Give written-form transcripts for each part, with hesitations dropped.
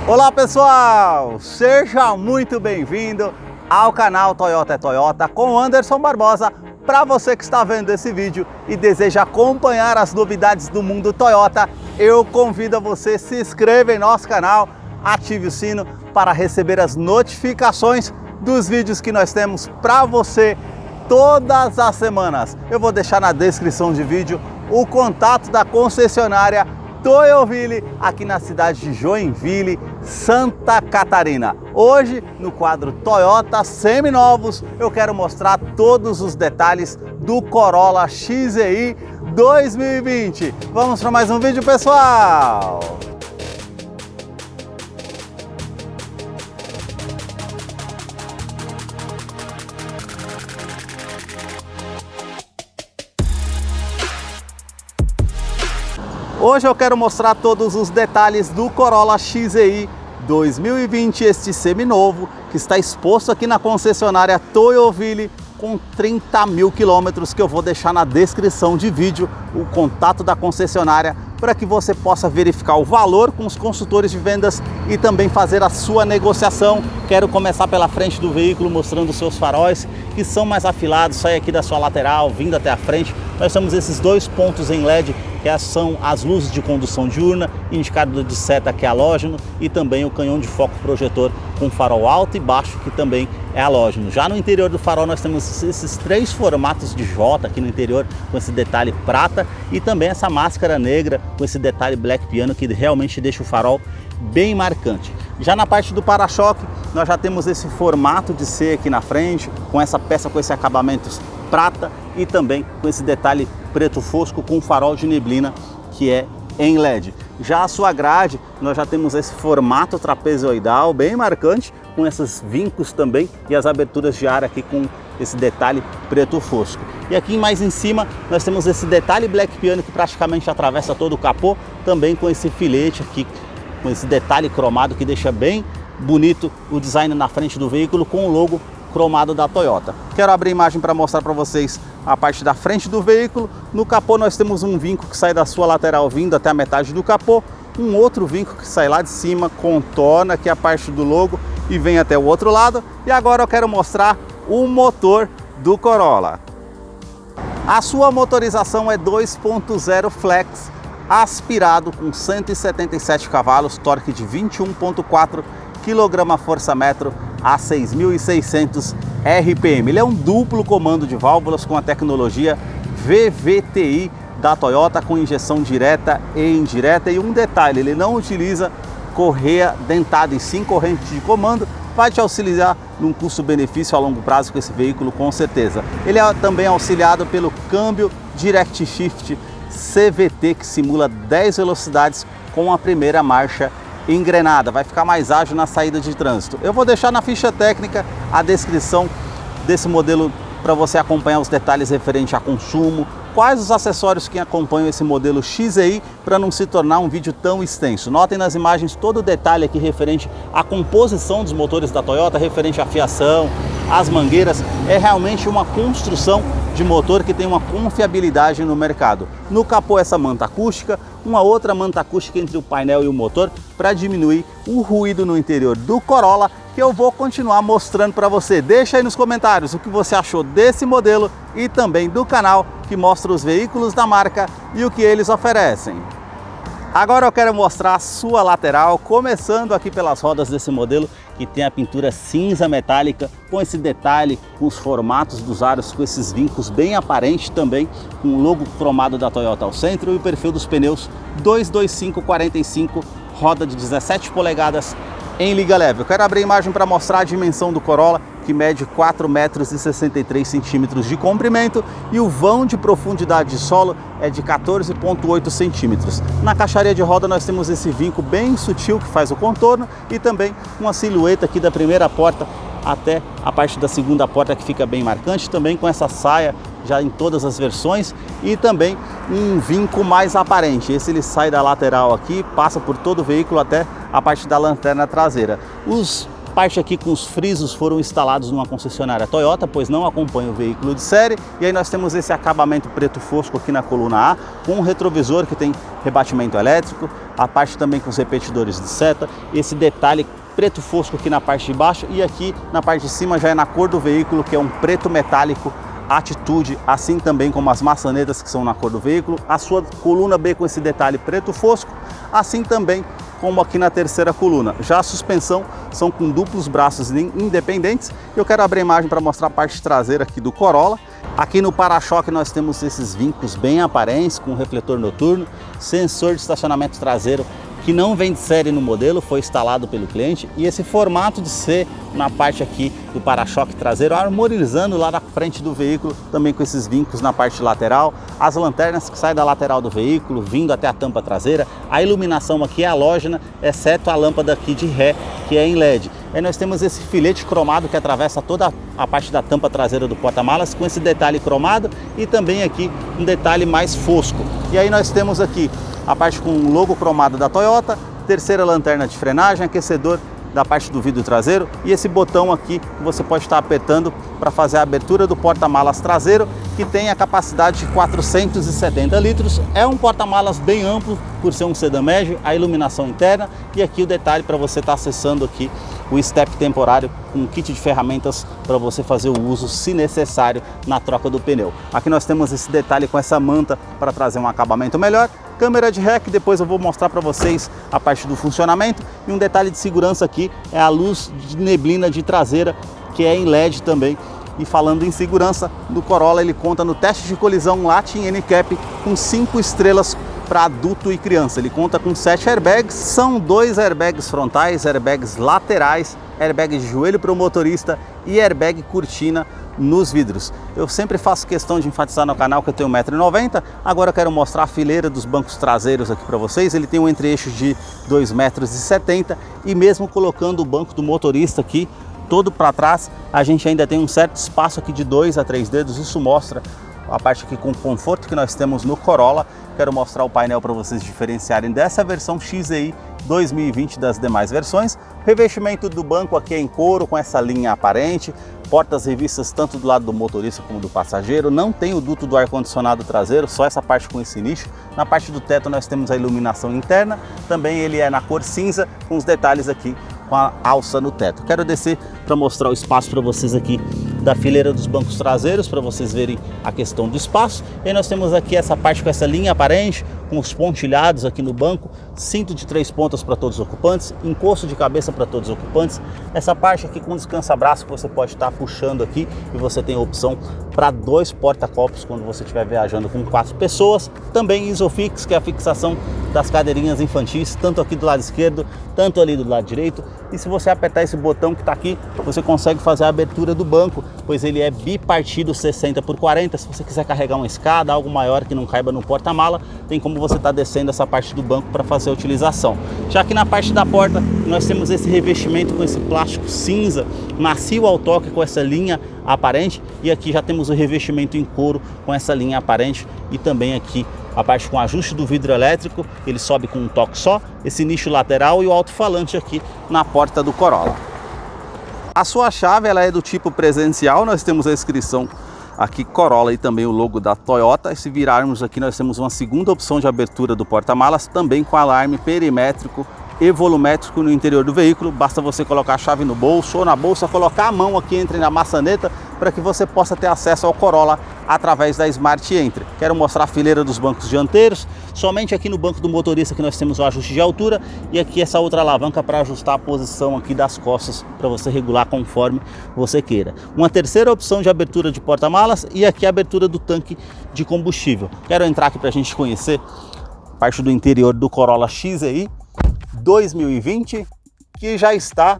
Olá pessoal, seja muito bem-vindo ao canal Toyota é Toyota com Anderson Barbosa. Para você que está vendo esse vídeo e deseja acompanhar as novidades do mundo Toyota, eu convido a você se inscreva em nosso canal, ative o sino para receber as notificações dos vídeos que nós temos para você todas as semanas. Eu vou deixar na descrição de vídeo o contato da concessionária Toyoville, aqui na cidade de Joinville, Santa Catarina. Hoje, no quadro Toyota Seminovos, eu quero mostrar todos os detalhes do Corolla XEI 2020. Vamos para mais um vídeo, pessoal! Hoje eu quero mostrar todos os detalhes do Corolla XEI 2020, este seminovo que está exposto aqui na concessionária Toyoville com 30 mil quilômetros, que eu vou deixar na descrição de vídeo o contato da concessionária para que você possa verificar o valor com os consultores de vendas e também fazer a sua negociação. Quero começar pela frente do veículo mostrando os seus faróis, que são mais afilados, sai aqui da sua lateral, vindo até a frente. Nós temos esses dois pontos em LED, que são as luzes de condução diurna, indicador de seta que é halógeno e também o canhão de foco projetor com farol alto e baixo, que também é halógeno. Já no interior do farol nós temos esses três formatos de J aqui no interior, com esse detalhe prata, e também essa máscara negra com esse detalhe black piano, que realmente deixa o farol bem marcante. Já na parte do para-choque nós já temos esse formato de C aqui na frente, com essa peça com esse acabamento prata e também com esse detalhe preto fosco com farol de neblina que é em LED. Já a sua grade, nós já temos esse formato trapezoidal bem marcante, com esses vincos também e as aberturas de ar aqui com esse detalhe preto fosco. E aqui mais em cima nós temos esse detalhe black piano que praticamente atravessa todo o capô, também com esse filete aqui, com esse detalhe cromado que deixa bem bonito o design na frente do veículo com o logo cromado da Toyota. Quero abrir a imagem para mostrar para vocês a parte da frente do veículo. No capô nós temos um vinco que sai da sua lateral vindo até a metade do capô, um outro vinco que sai lá de cima, contorna aqui a parte do logo e vem até o outro lado. E agora eu quero mostrar o motor do Corolla. A sua motorização é 2.0 flex, aspirado com 177 cavalos, torque de 21.4 kgfm a 6.600 RPM. Ele é um duplo comando de válvulas com a tecnologia VVTi da Toyota, com injeção direta e indireta. E um detalhe, ele não utiliza correia dentada e sim corrente de comando, vai te auxiliar num custo-benefício a longo prazo com esse veículo, com certeza. Ele é também auxiliado pelo câmbio Direct Shift CVT, que simula 10 velocidades com a primeira marcha engrenada, vai ficar mais ágil na saída de trânsito. Eu vou deixar na ficha técnica a descrição desse modelo para você acompanhar os detalhes referentes a consumo, quais os acessórios que acompanham esse modelo XEI, para não se tornar um vídeo tão extenso. Notem nas imagens todo o detalhe aqui referente à composição dos motores da Toyota, referente à fiação, às mangueiras. É realmente uma construção de motor que tem uma confiabilidade no mercado. No capô essa manta acústica, uma outra manta acústica entre o painel e o motor para diminuir o ruído no interior do Corolla, que eu vou continuar mostrando para você. Deixa aí nos comentários o que você achou desse modelo e também do canal que mostra os veículos da marca e o que eles oferecem. Agora eu quero mostrar a sua lateral, começando aqui pelas rodas desse modelo, que tem a pintura cinza metálica, com esse detalhe, com os formatos dos aros, com esses vincos bem aparentes também, com o logo cromado da Toyota ao centro e o perfil dos pneus 225/45, roda de 17 polegadas em liga leve. Eu quero abrir a imagem para mostrar a dimensão do Corolla, que mede 4,63 m de comprimento e o vão de profundidade de solo é de 14,8 centímetros. Na caixaria de roda nós temos esse vinco bem sutil que faz o contorno e também uma silhueta aqui da primeira porta até a parte da segunda porta, que fica bem marcante, também com essa saia já em todas as versões e também um vinco mais aparente. Esse ele sai da lateral aqui, passa por todo o veículo até a parte da lanterna traseira. Os parte aqui com os frisos foram instalados numa concessionária Toyota, pois não acompanha o veículo de série. E aí nós temos esse acabamento preto fosco aqui na coluna A, com um retrovisor que tem rebatimento elétrico, a parte também com os repetidores de seta, esse detalhe preto fosco aqui na parte de baixo, e aqui na parte de cima já é na cor do veículo, que é um preto metálico Atitude, assim também como as maçanetas que são na cor do veículo, a sua coluna B com esse detalhe preto fosco, assim também como aqui na terceira coluna. Já a suspensão são com duplos braços independentes. Eu quero abrir a imagem para mostrar a parte traseira aqui do Corolla. Aqui no para-choque nós temos esses vincos bem aparentes, com refletor noturno, sensor de estacionamento traseiro que não vem de série no modelo, foi instalado pelo cliente, e esse formato de C na parte aqui do para-choque traseiro, armorizando lá na frente do veículo, também com esses vincos na parte lateral, as lanternas que saem da lateral do veículo, vindo até a tampa traseira, a iluminação aqui é halógena, exceto a lâmpada aqui de ré, que é em LED. Aí nós temos esse filete cromado que atravessa toda a parte da tampa traseira do porta-malas, com esse detalhe cromado, e também aqui um detalhe mais fosco. E aí nós temos aqui a parte com o logo cromado da Toyota, terceira lanterna de frenagem, aquecedor da parte do vidro traseiro, e esse botão aqui que você pode estar apertando para fazer a abertura do porta-malas traseiro, que tem a capacidade de 470 litros. É um porta-malas bem amplo por ser um sedã médio, a iluminação interna, e aqui o detalhe para você estar acessando aqui o step temporário com um kit de ferramentas para você fazer o uso, se necessário, na troca do pneu. Aqui nós temos esse detalhe com essa manta para trazer um acabamento melhor. Câmera de ré, que depois eu vou mostrar para vocês a parte do funcionamento. E um detalhe de segurança aqui é a luz de neblina de traseira, que é em LED também. E falando em segurança, do Corolla ele conta no teste de colisão Latin NCAP com 5 estrelas para adulto e criança. Ele conta com 7 airbags, são 2 airbags frontais, airbags laterais, airbag de joelho para o motorista e airbag cortina nos vidros. Eu sempre faço questão de enfatizar no canal que eu tenho 1,90 m, agora eu quero mostrar a fileira dos bancos traseiros aqui para vocês. Ele tem um entre-eixo de 2,70 m e mesmo colocando o banco do motorista aqui todo para trás, a gente ainda tem um certo espaço aqui de 2 a 3 dedos, isso mostra a parte aqui com o conforto que nós temos no Corolla. Quero mostrar o painel para vocês diferenciarem dessa versão XEI 2020 das demais versões. O revestimento do banco aqui é em couro, com essa linha aparente, portas revistas tanto do lado do motorista como do passageiro. Não tem o duto do ar-condicionado traseiro, só essa parte com esse nicho. Na parte do teto nós temos a iluminação interna, também ele é na cor cinza, com os detalhes aqui com a alça no teto. Quero descer para mostrar o espaço para vocês aqui da fileira dos bancos traseiros, para vocês verem a questão do espaço. E nós temos aqui essa parte com essa linha aparente, com os pontilhados aqui no banco, cinto de 3 pontas para todos os ocupantes, encosto de cabeça para todos os ocupantes, essa parte aqui com descansa-braço que você pode estar puxando aqui, e você tem a opção para 2 porta-copos quando você estiver viajando com 4 pessoas. Também Isofix, que é a fixação das cadeirinhas infantis, tanto aqui do lado esquerdo, tanto ali do lado direito. E se você apertar esse botão que está aqui, você consegue fazer a abertura do banco, pois ele é bipartido 60 por 40. Se você quiser carregar uma escada, algo maior que não caiba no porta-mala, tem como você estar descendo essa parte do banco para fazer a utilização. Já que na parte da porta, nós temos esse revestimento com esse plástico cinza, macio ao toque, com essa linha aparente, e aqui já temos o revestimento em couro com essa linha aparente, e também aqui a parte com ajuste do vidro elétrico, ele sobe com um toque só, esse nicho lateral e o alto-falante aqui na porta do Corolla. A sua chave ela é do tipo presencial, nós temos a inscrição aqui Corolla e também o logo da Toyota. E se virarmos aqui nós temos uma segunda opção de abertura do porta-malas, também com alarme perimétrico e volumétrico no interior do veículo. Basta você colocar a chave no bolso ou na bolsa, colocar a mão aqui entre na maçaneta para que você possa ter acesso ao Corolla através da Smart Entry. Quero mostrar a fileira dos bancos dianteiros. Somente aqui no banco do motorista que nós temos o ajuste de altura, e aqui essa outra alavanca para ajustar a posição aqui das costas para você regular conforme você queira. Uma terceira opção de abertura de porta-malas, e aqui a abertura do tanque de combustível. Quero entrar aqui para a gente conhecer a parte do interior do Corolla XEI 2020, que já está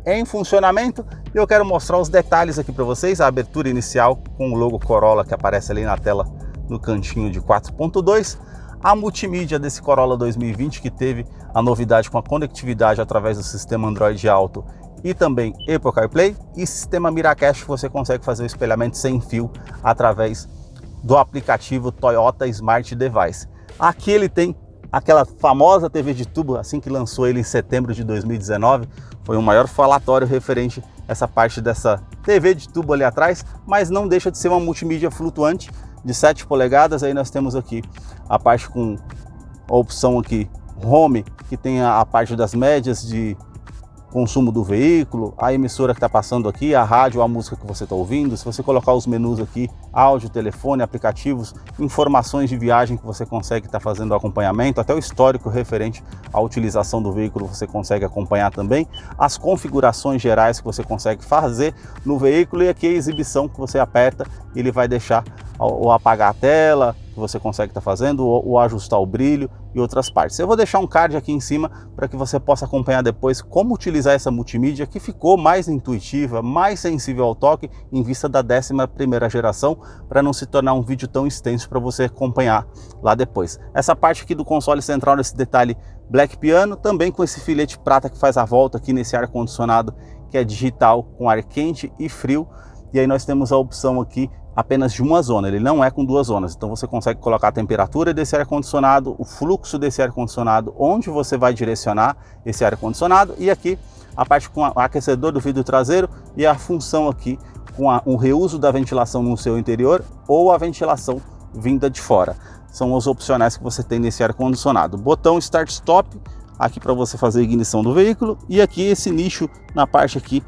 em funcionamento. E eu quero mostrar os detalhes aqui para vocês. A abertura inicial com o logo Corolla que aparece ali na tela no cantinho de 4.2. A multimídia desse Corolla 2020, que teve a novidade com a conectividade através do sistema Android Auto e também Apple CarPlay, e sistema Miracast, que você consegue fazer o espelhamento sem fio através do aplicativo Toyota Smart Device. Aqui ele tem aquela famosa TV de tubo, assim que lançou ele em setembro de 2019, foi um maior falatório referente a essa parte dessa TV de tubo ali atrás, mas não deixa de ser uma multimídia flutuante de 7 polegadas. Aí nós temos aqui a parte com a opção aqui Home, que tem a parte das médias de consumo do veículo, a emissora que está passando aqui, a rádio, a música que você está ouvindo. Se você colocar os menus aqui, áudio, telefone, aplicativos, informações de viagem que você consegue estar fazendo o acompanhamento, até o histórico referente à utilização do veículo você consegue acompanhar também, as configurações gerais que você consegue fazer no veículo, e aqui a exibição que você aperta, ele vai deixar ou apagar a tela, que você consegue estar fazendo, ou ajustar o brilho e outras partes. Eu vou deixar um card aqui em cima para que você possa acompanhar depois como utilizar essa multimídia, que ficou mais intuitiva, mais sensível ao toque, em vista da 11ª geração, para não se tornar um vídeo tão extenso para você acompanhar lá depois. Essa parte aqui do console central, nesse detalhe Black Piano, também com esse filete prata que faz a volta aqui nesse ar-condicionado, que é digital, com ar quente e frio. E aí nós temos a opção aqui apenas de uma zona, ele não é com 2 zonas, então você consegue colocar a temperatura desse ar-condicionado, o fluxo desse ar-condicionado, onde você vai direcionar esse ar-condicionado, e aqui a parte com o aquecedor do vidro traseiro e a função aqui com o reuso da ventilação no seu interior ou a ventilação vinda de fora. São os opcionais que você tem nesse ar-condicionado. Botão Start-Stop aqui para você fazer a ignição do veículo, e aqui esse nicho na parte aqui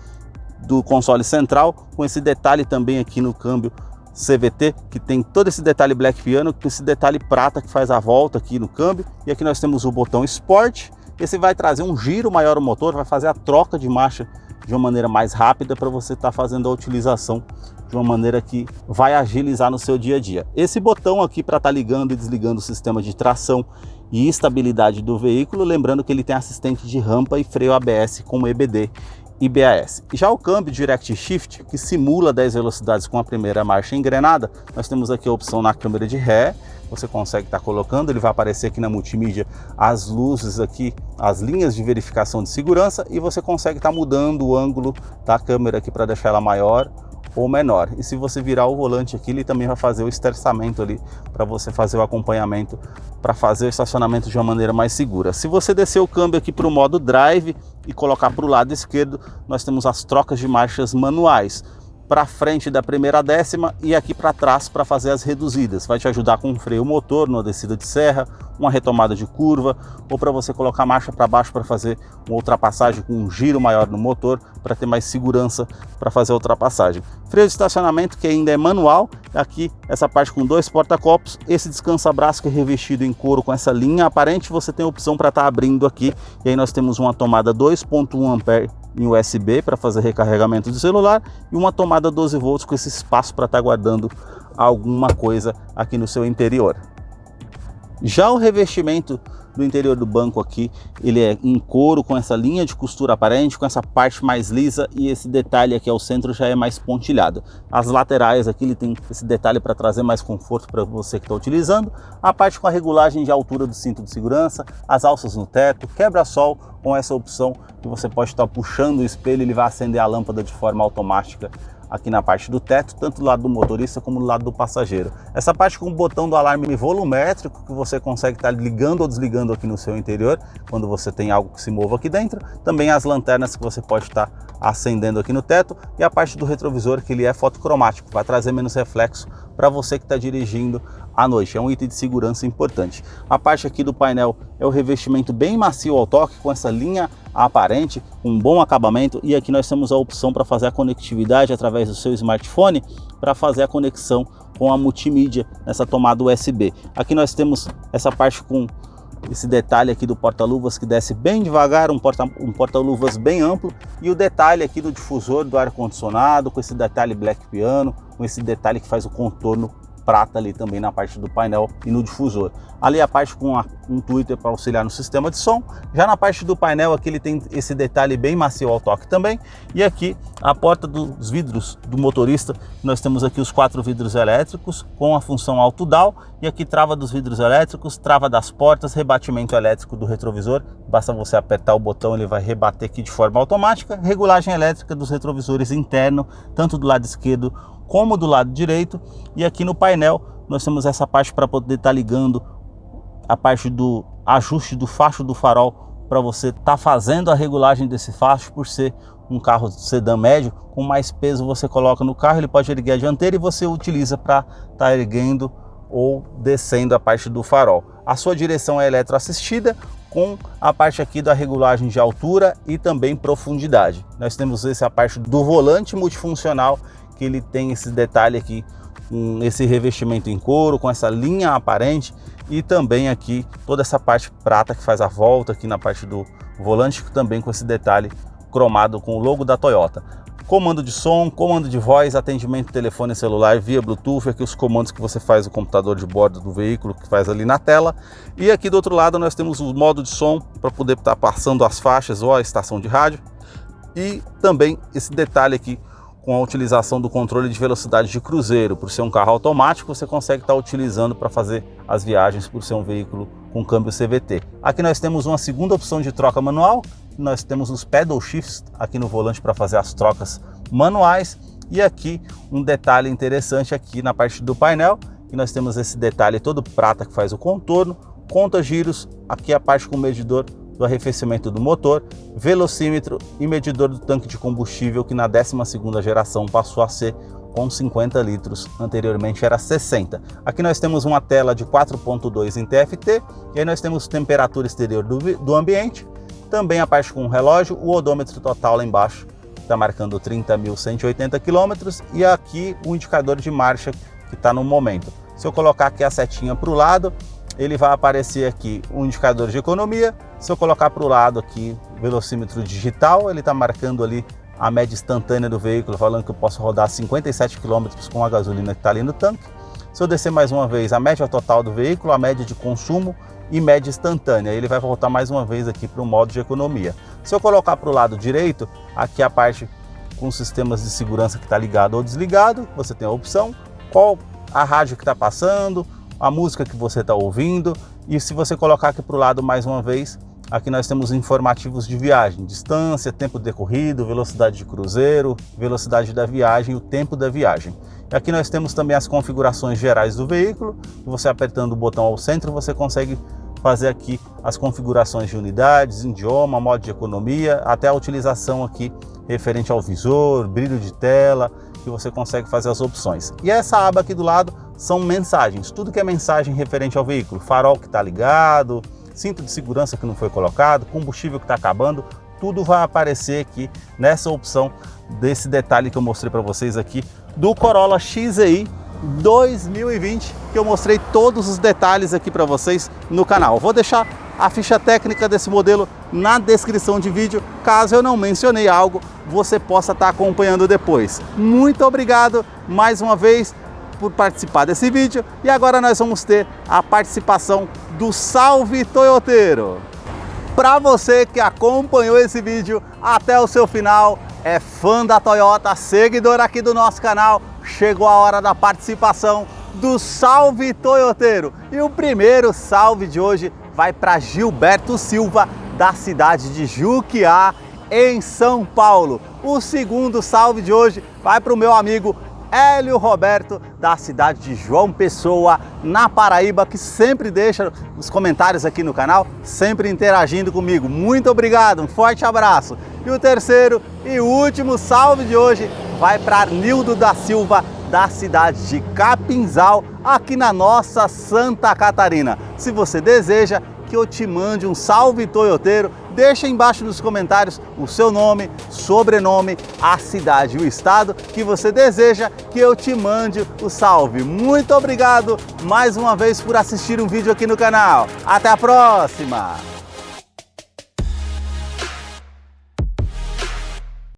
do console central, com esse detalhe também aqui no câmbio CVT, que tem todo esse detalhe Black Piano, com esse detalhe prata que faz a volta aqui no câmbio. E aqui nós temos o botão Sport, esse vai trazer um giro maior no motor, vai fazer a troca de marcha de uma maneira mais rápida para você estar fazendo a utilização de uma maneira que vai agilizar no seu dia a dia. Esse botão aqui para estar ligando e desligando o sistema de tração e estabilidade do veículo, lembrando que ele tem assistente de rampa e freio ABS com EBD e BAS. Já o câmbio Direct Shift, que simula 10 velocidades com a primeira marcha engrenada, nós temos aqui a opção na câmera de ré, você consegue estar colocando, ele vai aparecer aqui na multimídia as luzes aqui, as linhas de verificação de segurança, e você consegue estar mudando o ângulo da câmera aqui para deixar ela maior ou menor. E se você virar o volante aqui, ele também vai fazer o esterçamento ali para você fazer o acompanhamento, para fazer o estacionamento de uma maneira mais segura. Se você descer o câmbio aqui para o modo Drive e colocar para o lado esquerdo, nós temos as trocas de marchas manuais. Para frente da primeira 10ª e aqui para trás para fazer as reduzidas. Vai te ajudar com um freio motor numa descida de serra, uma retomada de curva, ou para você colocar a marcha para baixo para fazer uma ultrapassagem com um giro maior no motor, para ter mais segurança para fazer a ultrapassagem. Freio de estacionamento, que ainda é manual, aqui essa parte com 2 porta-copos, esse descansa-braço que é revestido em couro com essa linha aparente, você tem a opção para estar abrindo aqui, e aí nós temos uma tomada 2.1 ampere em USB para fazer recarregamento do celular, e uma tomada 12 volts com esse espaço para estar guardando alguma coisa aqui no seu interior. Já o revestimento do interior do banco aqui, ele é em couro com essa linha de costura aparente, com essa parte mais lisa, e esse detalhe aqui ao centro já é mais pontilhado. As laterais aqui ele tem esse detalhe para trazer mais conforto para você que está utilizando. A parte com a regulagem de altura do cinto de segurança, as alças no teto, quebra-sol com essa opção que você pode estar puxando o espelho, ele vai acender a lâmpada de forma automática aqui na parte do teto, tanto do lado do motorista como do lado do passageiro. Essa parte com o botão do alarme volumétrico, que você consegue estar ligando ou desligando aqui no seu interior, quando você tem algo que se mova aqui dentro. Também as lanternas que você pode estar acendendo aqui no teto, e a parte do retrovisor, que ele é fotocromático, vai trazer menos reflexo para você que está dirigindo à noite. É um item de segurança importante. A parte aqui do painel é o revestimento bem macio ao toque, com essa linha aparente, com um bom acabamento, e aqui nós temos a opção para fazer a conectividade através do seu smartphone, para fazer a conexão com a multimídia nessa tomada USB. Aqui nós temos essa parte com esse detalhe aqui do porta-luvas que desce bem devagar, um porta-luvas bem amplo, e o detalhe aqui do difusor do ar-condicionado, com esse detalhe Black Piano, com esse detalhe que faz o contorno prata ali também na parte do painel e no difusor. Ali a parte com um tweeter para auxiliar no sistema de som. Já na parte do painel aqui ele tem esse detalhe bem macio ao toque também. E aqui a porta dos vidros do motorista, nós temos aqui os 4 vidros elétricos com a função auto down, e aqui trava dos vidros elétricos, trava das portas, rebatimento elétrico do retrovisor. Basta você apertar o botão, ele vai rebater aqui de forma automática. Regulagem elétrica dos retrovisores interno, tanto do lado esquerdo como do lado direito. E aqui no painel nós temos essa parte para poder estar ligando a parte do ajuste do facho do farol para você estar fazendo a regulagem desse facho. Por ser um carro sedã médio, com mais peso você coloca no carro, ele pode erguer a dianteira e você utiliza para estar erguendo ou descendo a parte do farol. A sua direção é eletroassistida, com a parte aqui da regulagem de altura e também profundidade. Nós temos essa parte do volante multifuncional, que ele tem esse detalhe aqui, com esse revestimento em couro, com essa linha aparente, e também aqui toda essa parte prata que faz a volta aqui na parte do volante, também com esse detalhe cromado com o logo da Toyota. Comando de som, comando de voz, atendimento telefone celular via Bluetooth, aqui os comandos que você faz no computador de bordo do veículo, que faz ali na tela. E aqui do outro lado nós temos o modo de som para poder estar passando as faixas ou a estação de rádio. E também esse detalhe aqui com a utilização do controle de velocidade de cruzeiro. Por ser um carro automático, você consegue estar utilizando para fazer as viagens por ser um veículo com câmbio CVT. Aqui nós temos uma segunda opção de troca manual. Nós temos os pedal shifts aqui no volante para fazer as trocas manuais. E aqui um detalhe interessante aqui na parte do painel, que nós temos esse detalhe todo prata que faz o contorno, conta giros, aqui a parte com o medidor do arrefecimento do motor, velocímetro e medidor do tanque de combustível, que na 12ª geração passou a ser com 50 litros, anteriormente era 60. Aqui nós temos uma tela de 4.2 em TFT, e aí nós temos temperatura exterior do ambiente, também a parte com o relógio, o odômetro total lá embaixo está marcando 30.180 km, e aqui o indicador de marcha que está no momento. Se eu colocar aqui a setinha para o lado, ele vai aparecer aqui o indicador de economia. Se eu colocar para o lado aqui velocímetro digital, ele está marcando ali a média instantânea do veículo, falando que eu posso rodar 57 km com a gasolina que está ali no tanque. Se eu descer mais uma vez, a média total do veículo, a média de consumo e média instantânea, ele vai voltar mais uma vez aqui para o modo de economia. Se eu colocar para o lado direito, aqui a parte com os sistemas de segurança que está ligado ou desligado, você tem a opção, qual a rádio que está passando, a música que você está ouvindo. E se você colocar aqui para o lado mais uma vez, aqui nós temos informativos de viagem, distância, tempo decorrido, velocidade de cruzeiro, velocidade da viagem e o tempo da viagem. E aqui nós temos também as configurações gerais do veículo, que você apertando o botão ao centro, você consegue fazer aqui as configurações de unidades, idioma, modo de economia, até a utilização aqui referente ao visor, brilho de tela, que você consegue fazer as opções. E essa aba aqui do lado são mensagens, tudo que é mensagem referente ao veículo, farol que está ligado, cinto de segurança que não foi colocado, combustível que está acabando, tudo vai aparecer aqui nessa opção desse detalhe que eu mostrei para vocês aqui do Corolla XEI 2020, que eu mostrei todos os detalhes aqui para vocês no canal. Vou deixar a ficha técnica desse modelo na descrição de vídeo, caso eu não mencionei algo, você possa estar acompanhando depois. Muito obrigado mais uma vez por participar desse vídeo, e agora nós vamos ter a participação do Salve Toyoteiro. Para você que acompanhou esse vídeo até o seu final, é fã da Toyota, seguidor aqui do nosso canal, chegou a hora da participação do Salve Toyoteiro. E o primeiro salve de hoje vai para Gilberto Silva, da cidade de Juquiá, em São Paulo. O segundo salve de hoje vai para o meu amigo Hélio Roberto, da cidade de João Pessoa, na Paraíba, que sempre deixa os comentários aqui no canal, sempre interagindo comigo. Muito obrigado, um forte abraço. E o terceiro e último salve de hoje vai para Arnildo da Silva, da cidade de Capinzal, aqui na nossa Santa Catarina. Se você deseja que eu te mande um salve toyoteiro, deixa embaixo nos comentários o seu nome, sobrenome, a cidade e o estado que você deseja que eu te mande o salve. Muito obrigado mais uma vez por assistir um vídeo aqui no canal. Até a próxima!